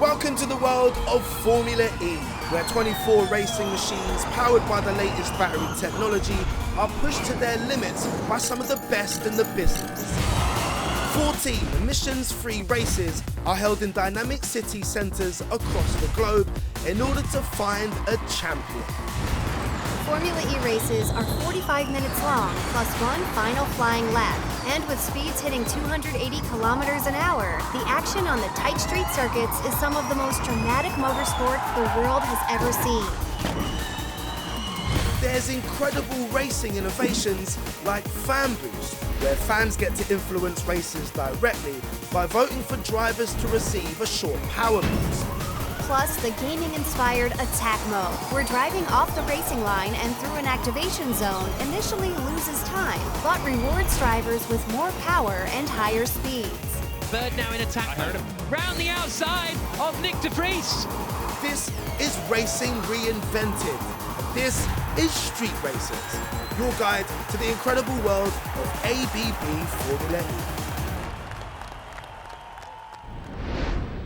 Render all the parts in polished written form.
Welcome to the world of Formula E, where 24 racing machines powered by the latest battery technology are pushed to their limits by some of the best in the business. 14 emissions-free races are held in dynamic city centres across the globe in order to find a champion. Formula E races are 45 minutes long, plus one final flying lap. And with speeds hitting 280 kilometers an hour, the action on the tight street circuits is some of the most dramatic motorsport the world has ever seen. There's incredible racing innovations like Fan Boost, where fans get to influence races directly by voting for drivers to receive a short power boost. Plus, the gaming-inspired Attack Mode, where driving off the racing line and through an activation zone initially loses time, but rewards drivers with more power and higher speeds. Bird now in attack mode, round the outside of Nick de Vries. This is racing reinvented. This is Street Racers, your guide to the incredible world of ABB Formula E.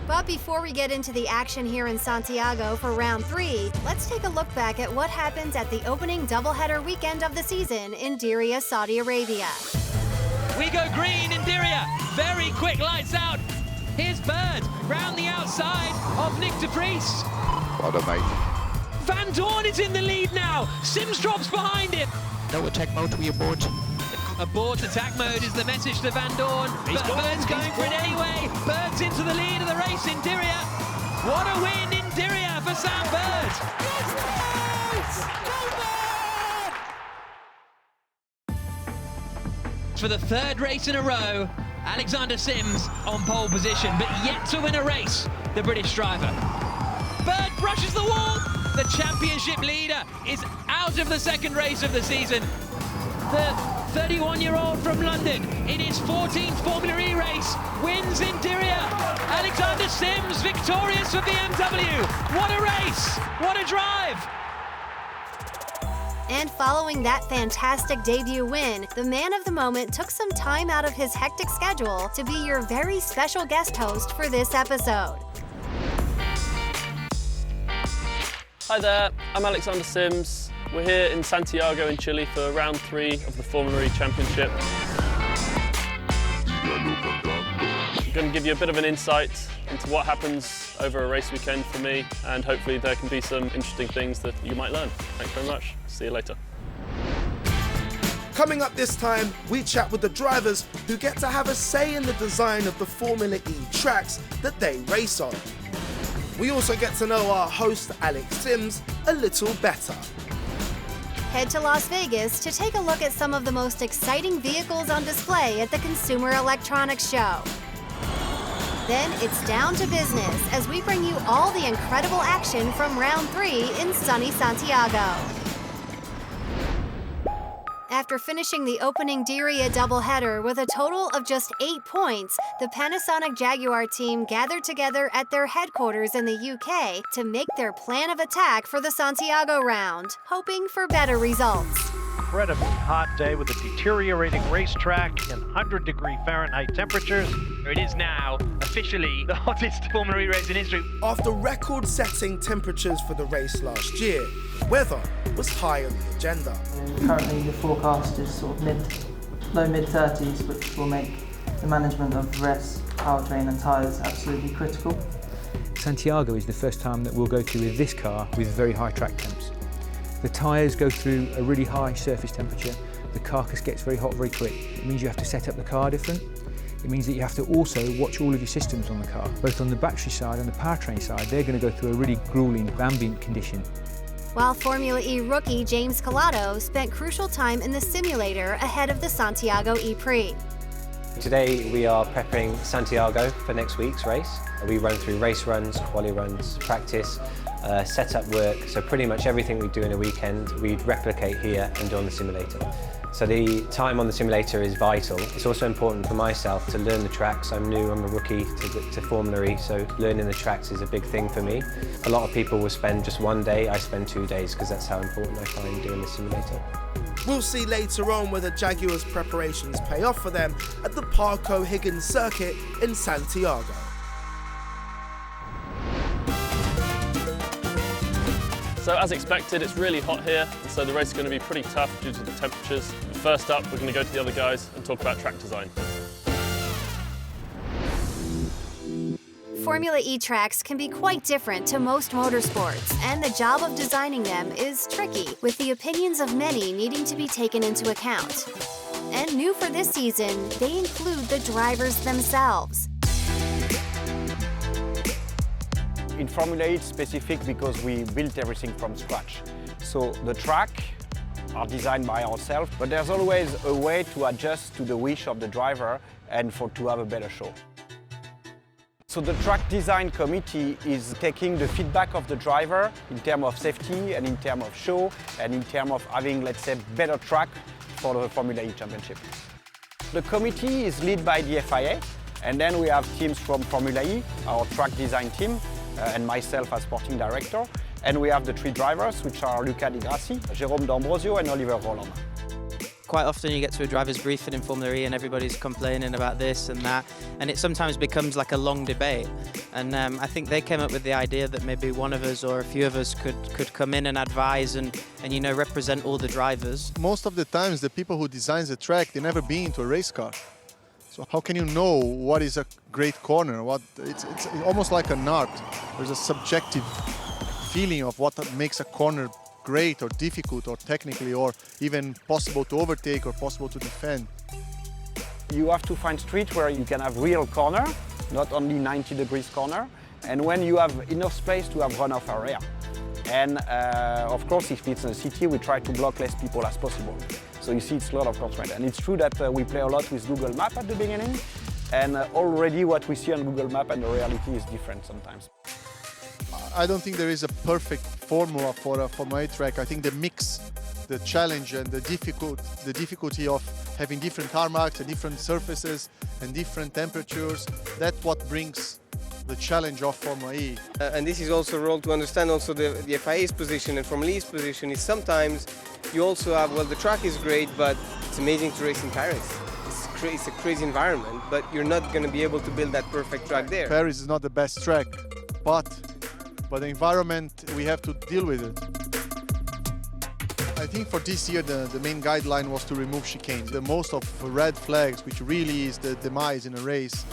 But before we get into the action here in Santiago for round 3, let's take a look back at what happens at the opening doubleheader weekend of the season in Diriyah, Saudi Arabia. We go green in Diriyah. Very quick lights out. Here's Bird round the outside of Nick de Vries. Well done, mate. Van Dorn is in the lead now. Sims drops behind him. No attack mode, we abort. Abort attack mode is the message to Van Dorn. But Bird's going for it anyway. Bird's into the lead of the race in Diriyah. What a win in Diriyah for Sam Bird. For the third race in a row, Alexander Sims on pole position, but yet to win a race, the British driver. Bird brushes the wall. The championship leader is out of the second race of the season. The 31-year-old from London, in his 14th Formula E race, wins in Diriyah. Alexander Sims victorious for BMW. What a race! What a drive! And following that fantastic debut win, the man of the moment took some time out of his hectic schedule to be your very special guest host for this episode. Hi there, I'm Alexander Sims. We're here in Santiago in Chile for round 3 of the Formula E Championship. I'm going to give you a bit of an insight into what happens over a race weekend for me, and hopefully there can be some interesting things that you might learn. Thanks very much. See you later. Coming up this time, we chat with the drivers who get to have a say in the design of the Formula E tracks that they race on. We also get to know our host, Alex Sims, a little better. Head to Las Vegas to take a look at some of the most exciting vehicles on display at the Consumer Electronics Show. Then it's down to business as we bring you all the incredible action from round 3 in sunny Santiago. After finishing the opening Diriyah doubleheader with a total of just 8 points, the Panasonic Jaguar team gathered together at their headquarters in the UK to make their plan of attack for the Santiago round, hoping for better results. Incredibly hot day with a deteriorating racetrack and 100-degree Fahrenheit temperatures. It is now officially the hottest Formula E race in history. After record-setting temperatures for the race last year, weather was high on the agenda. Currently the forecast is sort of low mid-30s, which will make the management of rest, powertrain and tyres absolutely critical. Santiago is the first time that we'll go through with this car with very high track temps. The tyres go through a really high surface temperature. The carcass gets very hot very quick. It means you have to set up the car different. It means that you have to also watch all of your systems on the car. Both on the battery side and the powertrain side, they're going to go through a really grueling ambient condition. While Formula E rookie James Collado spent crucial time in the simulator ahead of the Santiago E-Prix. Today we are prepping Santiago for next week's race. We run through race runs, quali runs, practice, setup work, so pretty much everything we do in a weekend we'd replicate here and do on the simulator. So the time on the simulator is vital. It's also important for myself to learn the tracks. I'm new, I'm a rookie to Formula E, so learning the tracks is a big thing for me. A lot of people will spend just one day, I spend 2 days because that's how important I find doing the simulator. We'll see later on whether Jaguar's preparations pay off for them at the Parco Higgins circuit in Santiago. So as expected, it's really hot here, so the race is going to be pretty tough due to the temperatures. First up, we're going to go to the other guys and talk about track design. Formula E tracks can be quite different to most motorsports, and the job of designing them is tricky, with the opinions of many needing to be taken into account. And new for this season, they include the drivers themselves. In Formula E, it's specific because we built everything from scratch. So the track are designed by ourselves, but there's always a way to adjust to the wish of the driver and to have a better show. So the track design committee is taking the feedback of the driver in terms of safety and in terms of show and in terms of having, let's say, better track for the Formula E Championship. The committee is led by the FIA, and then we have teams from Formula E, our track design team, and myself as sporting director. And we have the three drivers, which are Luca Di Grassi, Jérôme D'Ambrosio and Oliver Roland. Quite often you get to a driver's briefing in Formula E and everybody's complaining about this and that, and it sometimes becomes like a long debate. And I think they came up with the idea that maybe one of us or a few of us could come in and advise and you know, represent all the drivers. Most of the times the people who design the track, they never been into a race car. So how can you know what is a great corner? It's almost like an art. There's a subjective feeling of what makes a corner great or difficult or technically or even possible to overtake or possible to defend. You have to find streets where you can have real corner, not only 90 degrees corner, and when you have enough space to have runoff area. And of course, if it's in a city, we try to block less people as possible. So you see it's a lot of constraint. And it's true that we play a lot with Google Maps at the beginning, and already what we see on Google Maps and the reality is different sometimes. I don't think there is a perfect formula for a Formula E track. I think the mix, the challenge and the difficulty of having different tarmacs and different surfaces and different temperatures, that's what brings the challenge of Formula E. And this is also a role to understand also the FIA's position and Formula E's position is sometimes you also have, well, the track is great, but it's amazing to race in Paris. It's a crazy environment, but you're not going to be able to build that perfect track there. Paris is not the best track, but the environment, we have to deal with it. I think for this year, the main guideline was to remove chicane. The most of red flags, which really is the demise in a race,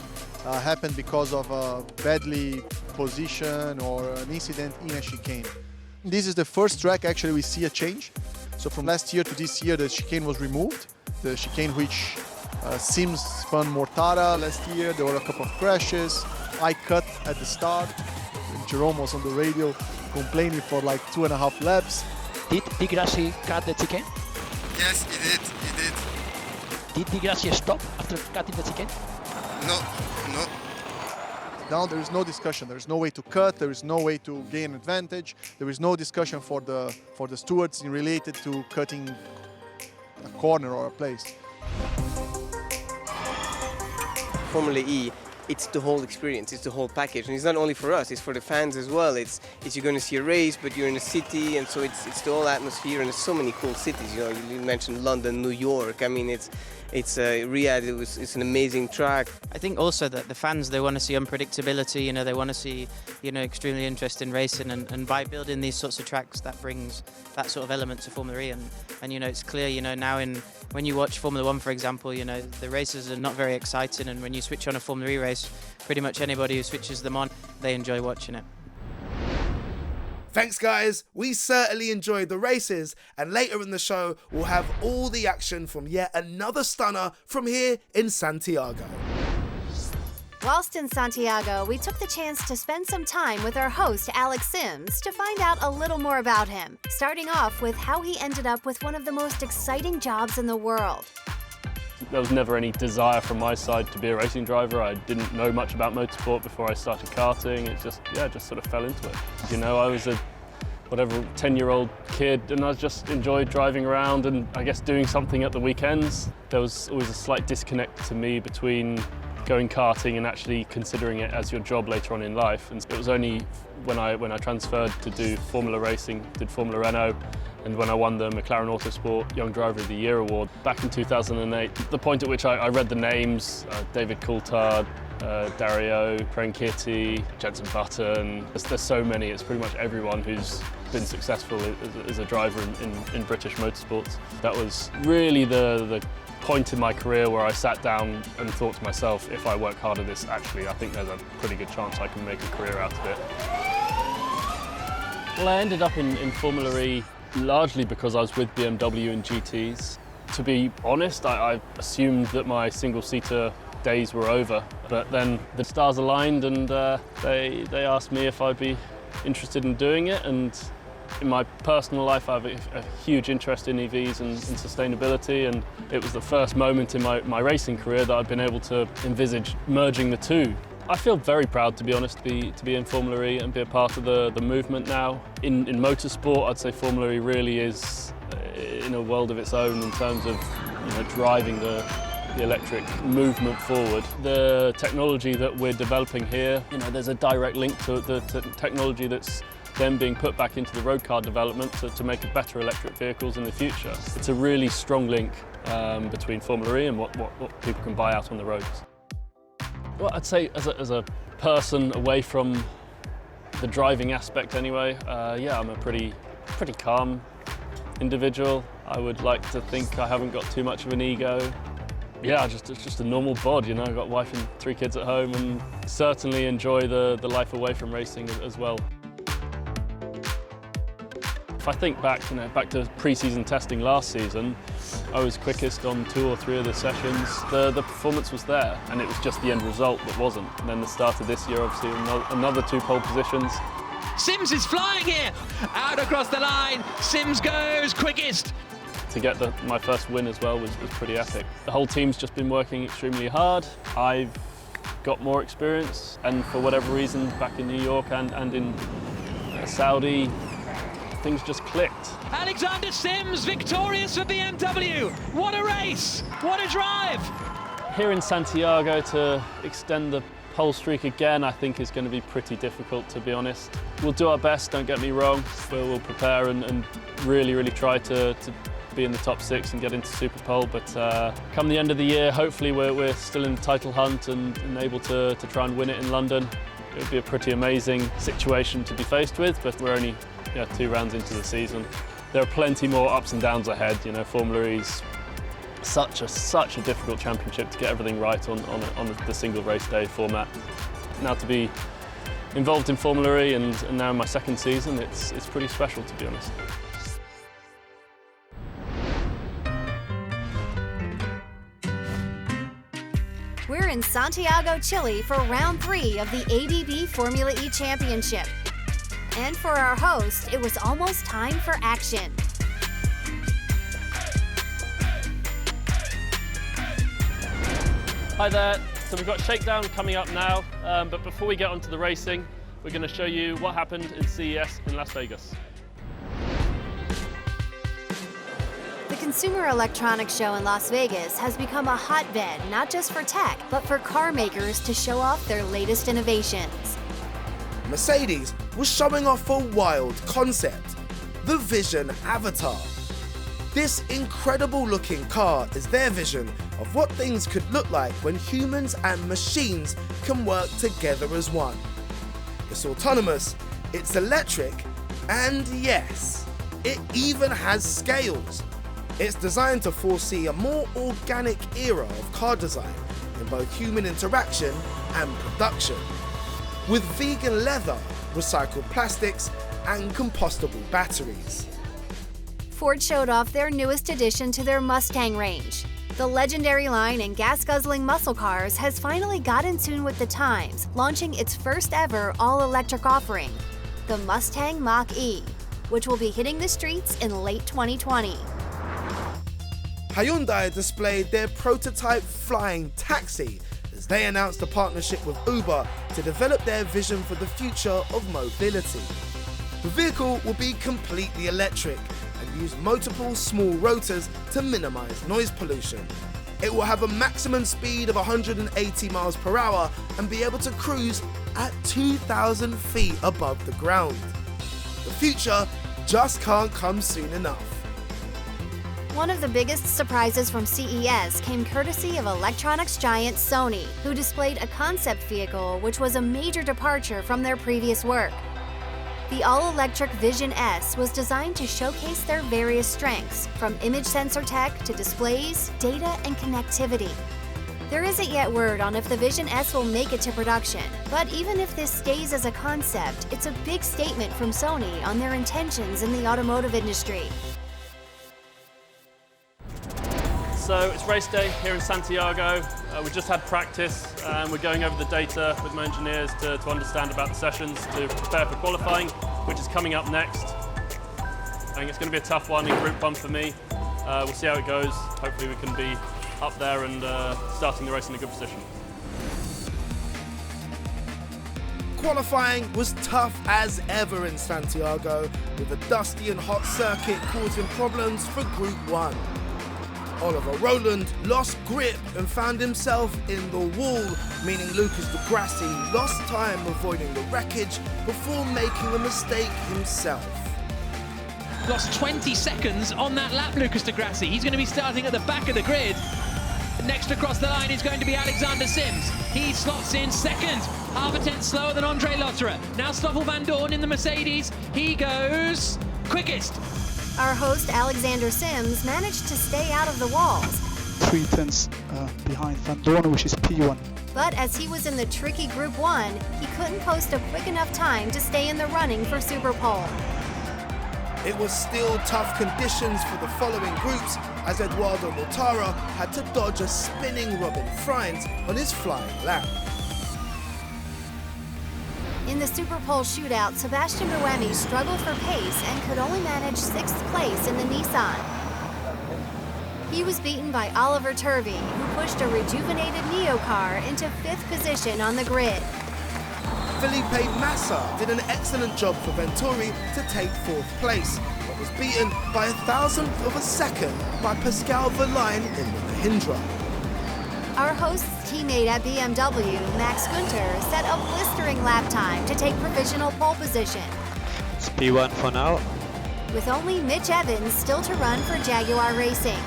happened because of a badly position or an incident in a chicane. This is the first track actually we see a change. So from last year to this year, the chicane was removed. The chicane which Sims spun Mortara last year, there were a couple of crashes. I cut at the start. Jérôme was on the radio complaining for like 2.5 laps. Did Di Grassi cut the chicane? Yes, he did. Did Di Grassi stop after cutting the chicane? No. Now there is no discussion. There is no way to cut. There is no way to gain advantage. There is no discussion for the stewards related to cutting a corner or a place. Formula E, it's the whole experience, it's the whole package, and it's not only for us, it's for the fans as well. It's you're going to see a race, but you're in a city, and so it's the whole atmosphere, and there's so many cool cities. You know, you mentioned London, New York. I mean, it's Riyadh. It's an amazing track. I think also that the fans, they want to see unpredictability. You know, they want to see, you know, extremely interesting racing, and by building these sorts of tracks, that brings that sort of element to Formula E. And you know, it's clear, you know, now when you watch Formula 1, for example, you know, the races are not very exciting, and when you switch on a Formula E race, pretty much anybody who switches them on, they enjoy watching it. Thanks guys, we certainly enjoyed the races, and later in the show we'll have all the action from yet another stunner from here in Santiago. Whilst in Santiago, we took the chance to spend some time with our host Alex Sims to find out a little more about him, starting off with how he ended up with one of the most exciting jobs in the world. There was never any desire from my side to be a racing driver. I didn't know much about motorsport before I started karting. It just sort of fell into it. You know, I was a 10-year-old kid, and I just enjoyed driving around and I guess doing something at the weekends. There was always a slight disconnect to me between going karting and actually considering it as your job later on in life. And it was only when I transferred to do Formula racing, did Formula Renault, and when I won the McLaren Autosport Young Driver of the Year award back in 2008, the point at which I read the names, David Coulthard, Diriyah, Kitty, Jenson Button. There's so many, it's pretty much everyone who's been successful as a driver in British motorsports. That was really the point in my career where I sat down and thought to myself, if I work hard at this, actually I think there's a pretty good chance I can make a career out of it. Well, I ended up in Formula E largely because I was with BMW and GTs. To be honest, I assumed that my single-seater days were over, but then the stars aligned and they asked me if I'd be interested in doing it. And in my personal life, I have a huge interest in EVs and sustainability, and it was the first moment in my racing career that I'd been able to envisage merging the two. I feel very proud, to be honest, to be in Formula E and be a part of the movement now. In motorsport, I'd say Formula E really is in a world of its own in terms of driving the electric movement forward. The technology that we're developing here, there's a direct link to the technology that's then being put back into the road car development to make better electric vehicles in the future. It's a really strong link between Formula E and what people can buy out on the roads. Well, I'd say as a person away from the driving aspect anyway, yeah, I'm a pretty calm individual. I would like to think I haven't got too much of an ego. Yeah, it's just a normal bod, I've got a wife and 3 kids at home, and certainly enjoy the life away from racing as well. If I think back, back to pre-season testing last season, I was quickest on 2 or 3 of the sessions. The performance was there, and it was just the end result that wasn't. And then the start of this year, obviously, another 2 pole positions. Sims is flying here, out across the line. Sims goes quickest. To get my first win as well was pretty epic. The whole team's just been working extremely hard. I've got more experience, and for whatever reason, back in New York and in Saudi, things just clicked. Alexander Sims victorious for BMW. What a race, what a drive. Here in Santiago to extend the pole streak again, I think is going to be pretty difficult, to be honest. We'll do our best, don't get me wrong. We'll prepare and really try to be in the top 6 and get into Super Pole, but come the end of the year, hopefully we're still in the title hunt and able to try and win it in London. It would be a pretty amazing situation to be faced with, but we're only 2 rounds into the season. There are plenty more ups and downs ahead. Formula E's such a difficult championship to get everything right on the single race day format. Now to be involved in Formula E and now in my 2nd season, it's pretty special, to be honest. We're in Santiago, Chile for round 3 of the ABB Formula E Championship. And for our host, it was almost time for action. Hi there. So we've got Shakedown coming up now, but before we get onto the racing, we're going to show you what happened in CES in Las Vegas. The Consumer Electronics Show in Las Vegas has become a hotbed not just for tech, but for car makers to show off their latest innovations. Mercedes was showing off a wild concept, the Vision Avatar. This incredible looking car is their vision of what things could look like when humans and machines can work together as one. It's autonomous, it's electric, and yes, it even has scales. It's designed to foresee a more organic era of car design in both human interaction and production, with vegan leather, recycled plastics, and compostable batteries. Ford showed off their newest addition to their Mustang range. The legendary line in gas-guzzling muscle cars has finally got in tune with the times, launching its first ever all-electric offering, the Mustang Mach-E, which will be hitting the streets in late 2020. Hyundai displayed their prototype flying taxi as they announced a partnership with Uber to develop their vision for the future of mobility. The vehicle will be completely electric and use multiple small rotors to minimize noise pollution. It will have a maximum speed of 180 miles per hour and be able to cruise at 2,000 feet above the ground. The future just can't come soon enough. One of the biggest surprises from CES came courtesy of electronics giant Sony, who displayed a concept vehicle which was a major departure from their previous work. The all-electric Vision S was designed to showcase their various strengths, from image sensor tech to displays, data, and connectivity. There isn't yet word on if the Vision S will make it to production, but even if this stays as a concept, it's a big statement from Sony on their intentions in the automotive industry. So it's race day here in Santiago. We just had practice and we're going over the data with my engineers to understand about the sessions to prepare for qualifying, which is coming up next. I think it's going to be a tough one in Group 1 for me. We'll see how it goes. Hopefully we can be up there and starting the race in a good position. Qualifying was tough as ever in Santiago, with a dusty and hot circuit causing problems for Group 1. Oliver Rowland lost grip and found himself in the wall, meaning Lucas Di Grassi lost time avoiding the wreckage before making a mistake himself. Lost 20 seconds on that lap, Lucas Di Grassi. He's going to be starting at the back of the grid. Next across the line is going to be Alexander Sims. He slots in second, half a tenth slower than Andre Lotterer. Now Stoffel Van Dorn in the Mercedes. He goes quickest. Our host, Alexander Sims, managed to stay out of the walls. 3 tenths behind Van Dorn, which is P1. But as he was in the tricky Group 1, he couldn't post a quick enough time to stay in the running for Super Pole. It was still tough conditions for the following groups, as Eduardo Mortara had to dodge a spinning Robin Freins on his flying lap. In the Super Pole shootout, Sebastian Buemi struggled for pace and could only manage 6th place in the Nissan. He was beaten by Oliver Turvey, who pushed a rejuvenated Neo car into 5th position on the grid. Felipe Massa did an excellent job for Venturi to take 4th place, but was beaten by 1,000th of a second by Pascal Verlaine in the Mahindra. Our host's teammate at BMW, Max Günther, set a blistering lap time to take provisional pole position. It's P1 for now. With only Mitch Evans still to run for Jaguar Racing.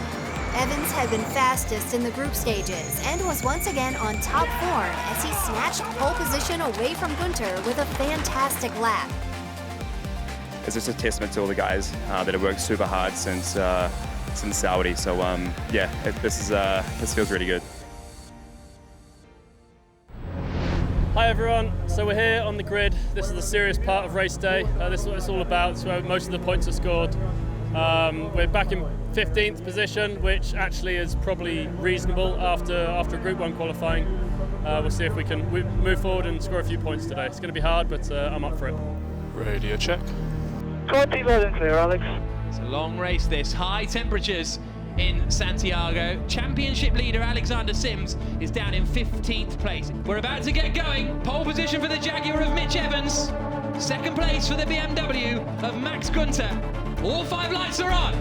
Evans had been fastest in the group stages and was once again on top form as he snatched pole position away from Günther with a fantastic lap. It's just a testament to all the guys that have worked super hard since Saudi. So yeah, this feels really good. Hi everyone, so we're here on the grid. This is the serious part of race day. This is what it's all about. It's where most of the points are scored. We're back in 15th position, which actually is probably reasonable after Group 1 qualifying. We'll see if we can move forward and score a few points today. It's going to be hard, but I'm up for it. Radio check. 20 loud and clear, Alex. It's a long race this, high temperatures in Santiago. Championship leader Alexander Sims is down in 15th place. We're about to get going. Pole position for the Jaguar of Mitch Evans. Second place for the BMW of Max Günther. All 5 lights are on.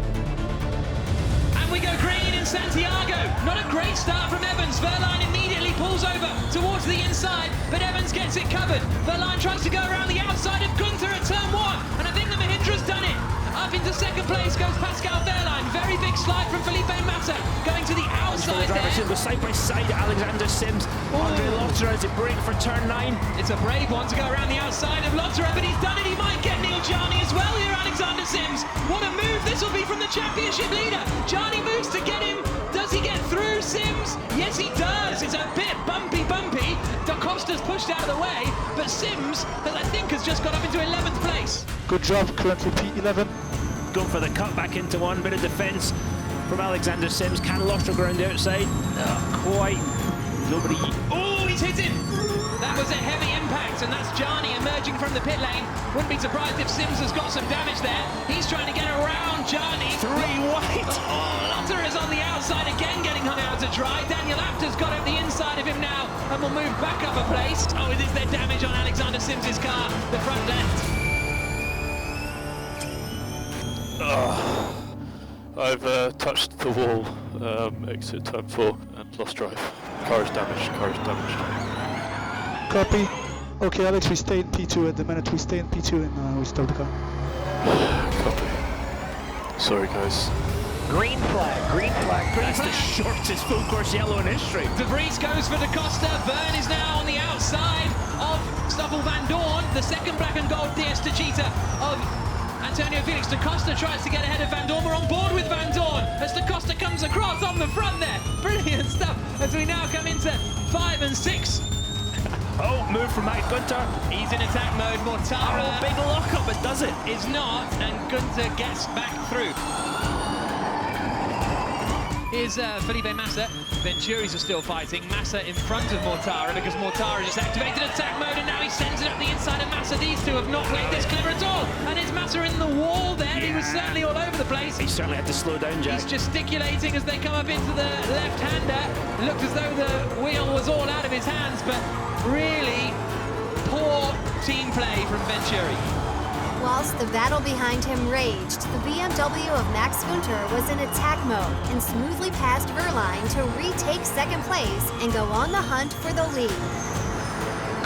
And we go green in Santiago. Not a great start from Evans. Verlaine immediately pulls over towards the inside, but Evans gets it covered. Verlaine tries to go around the outside of Günther at turn 1, and I think the Mahindra's done it. Up into second place goes Pascal Verlaine. Very big slide from Felipe Massa, going to the outside there. Side by side, Alexander Sims. Andre Lotterer as a break for turn 9. It's a brave one to go around the outside of Lotterer, but he's done it. He might get Neil Jarni as well here, Alexander Sims. What a move this will be from the championship leader. Jarni moves to get him. Does he get through Sims? Yes, he does. It's a bit bumpy. Da Costa's pushed out of the way, but Sims, I think, has just got up into 11th place. Good job, currently P11. Going for the cut back into 1, bit of defence from Alexander Sims. Can Lotterer go around the outside? Quite. Nobody. Oh, he's hit him. That was a heavy impact, and that's Jarni emerging from the pit lane. Wouldn't be surprised if Sims has got some damage there. He's trying to get around Jarni. 3 wide. Oh, Lotterer is on the outside again, getting hung out to dry. Daniel Apter's got at the inside of him now, and will move back up a place. Oh, is there damage on Alexander Sims's car, the front left? I've touched the wall, exit turn 4, and lost drive. Car is damaged. Copy. Okay, Alex, we stay in P2 at the minute. We stay in P2 and we start the car. Copy. Sorry, guys. Green flag, green flag. That's the shortest full course yellow in history. De Vries goes for Da Costa. Byrne is now on the outside of Stoffel Van Dorn. The second black and gold DS Techeetah of Antonio Felix. Da Costa tries to get ahead of Van Dorn. We're on board with Van Dorn as Da Costa comes across on the front there. Brilliant stuff as we now come into 5 and 6. Oh, move from Max Günther. He's in attack mode. Mortara. Oh, big lock-up, but does it? Is not, and Günther gets back through. Here's Felipe Massa. Venturis are still fighting. Massa in front of Mortara because Mortara just activated attack mode and now he sends it up the inside of Massa. These two have not played this clever at all. And is Massa in the wall there? Yeah. He was certainly all over the place. He certainly had to slow down, Jack. He's gesticulating as they come up into the left-hander. It looked as though the wheel was all out of his hands, but really poor team play from Venturi. Whilst the battle behind him raged, the BMW of Max Günther was in attack mode and smoothly passed Verline to retake second place and go on the hunt for the lead.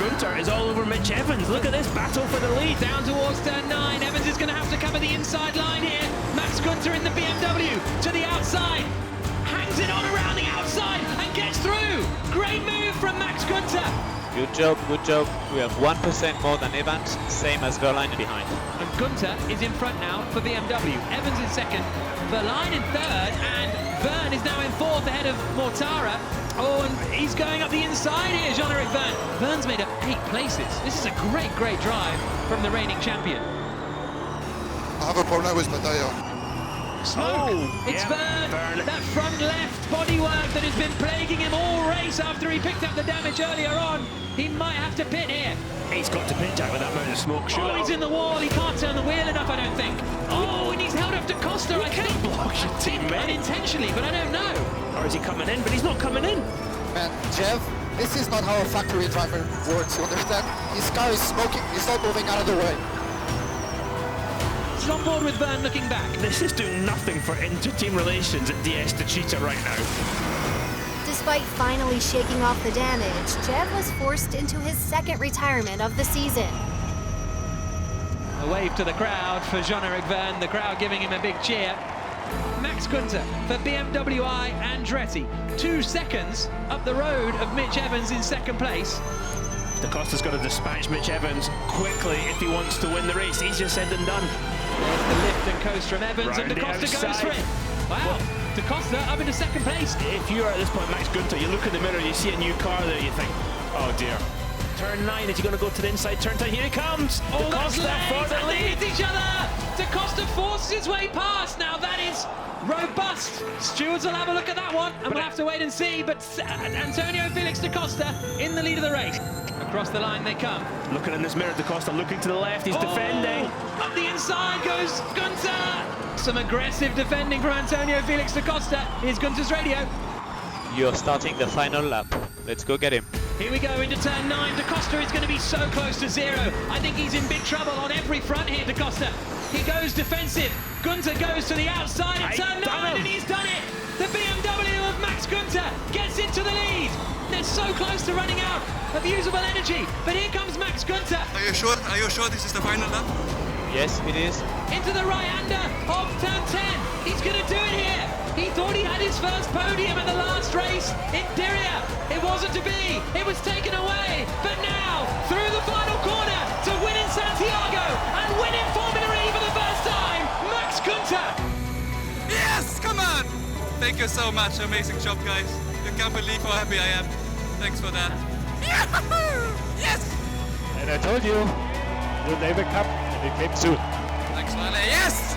Günther is all over Mitch Evans. Look at this battle for the lead. Down towards turn 9. Evans is going to have to cover the inside line here. Max Günther in the BMW to the outside. Hangs it on around the outside and gets through. Great move from Max Günther. Good job, good job. We have 1% more than Evans, same as Verline behind. And Günther is in front now for BMW. Evans in second, Verline in third, and Verne is now in fourth ahead of Mortara. Oh, and he's going up the inside here, Jean-Eric Verne. Verne's made up 8 places. This is a great, great drive from the reigning champion. I have a problem with my tire. Smoke! Oh, it's yeah, Verne. That front left bodywork that has been plaguing him all race after he picked up the damage earlier on. He might have to pit here. He's got to pit, Jack, with that amount of smoke. Oh, he's in the wall. He can't turn the wheel enough, I don't think. Oh, and he's held up to Costa. I think block your teammate unintentionally, but I don't know. Or is he coming in? But he's not coming in. Man, Jeff, this is not how a factory driver works, you understand? His car is smoking, he's not moving out of the way. He's on board with Verne looking back. This is doing nothing for inter-team relations at DS Techeetah right now. Despite finally shaking off the damage, Jev was forced into his second retirement of the season. A wave to the crowd for Jean-Eric Verne, the crowd giving him a big cheer. Max Günther for BMW I Andretti, 2 seconds up the road of Mitch Evans in second place. Da Costa's got to dispatch Mitch Evans quickly if he wants to win the race. Easier said than done. There's the lift and coast from Evans, Round and Da Costa goes for it. Wow, Da Costa up into second place. If you're at this point Max Günther, you look in the mirror, you see a new car there, you think, oh dear. Turn 9, is he going to go to the inside turn 10? Here he comes! Oh, Da Costa for the they lead! hit each other! Da Costa forces his way past. Now that is robust. Stewards will have a look at that one, and we'll have to wait and see. But Antonio Felix Da Costa in the lead of the race. Across the line they come. Looking in this mirror, Da Costa looking to the left, he's defending. Up the inside goes Günther. Some aggressive defending from Antonio Felix Da Costa. Here's Günther's radio. You're starting the final lap. Let's go get him. Here we go into turn 9. Da Costa is going to be so close to 0. I think he's in big trouble on every front here, Da Costa. He goes defensive. Günther goes to the outside at turn 9, and he's done it. The BMW of Max Günther gets into the lead. They're so close to running out of usable energy, but here comes Max Günther. Are you sure? Are you sure this is the final lap? Yes, it is. Into the right-hander of turn 10. He's going to do it here. He thought he had his first podium at the last race in Diriyah. It wasn't to be. It was taken away. But now, through the final corner to win in Santiago and win in Formula E for the first time, Max Günther. Yes, come on! Thank you so much. Amazing job, guys. You can't believe how happy I am. Thanks for that. Yes! And I told you, you'll never come, and it came soon. Thanks, Lale. Yes!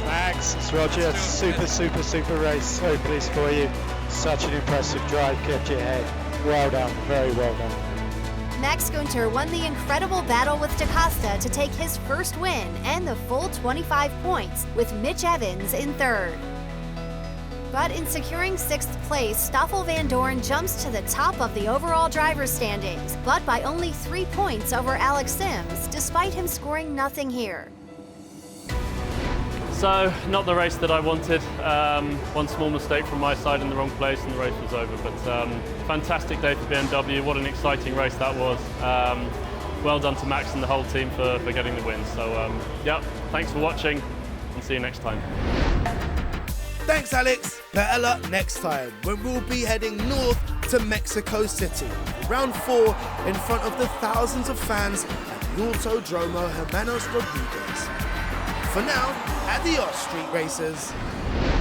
Max, it's Roger, super race. So pleased for you. Such an impressive drive, kept your head. Well done, very well done. Max Günther won the incredible battle with Da Costa to take his first win and the full 25 points, with Mitch Evans in third. But in securing 6th place, Stoffel Van Dorn jumps to the top of the overall driver's standings, but by only 3 points over Alex Sims, despite him scoring nothing here. So, not the race that I wanted. One small mistake from my side in the wrong place and the race was over. But fantastic day for BMW. What an exciting race that was. Well done to Max and the whole team for getting the win. So, yeah, thanks for watching and see you next time. Thanks, Alex. Better luck next time when we'll be heading north to Mexico City. Round 4 in front of the thousands of fans at the Autodromo Hermanos Rodriguez. For now, adios, street racers.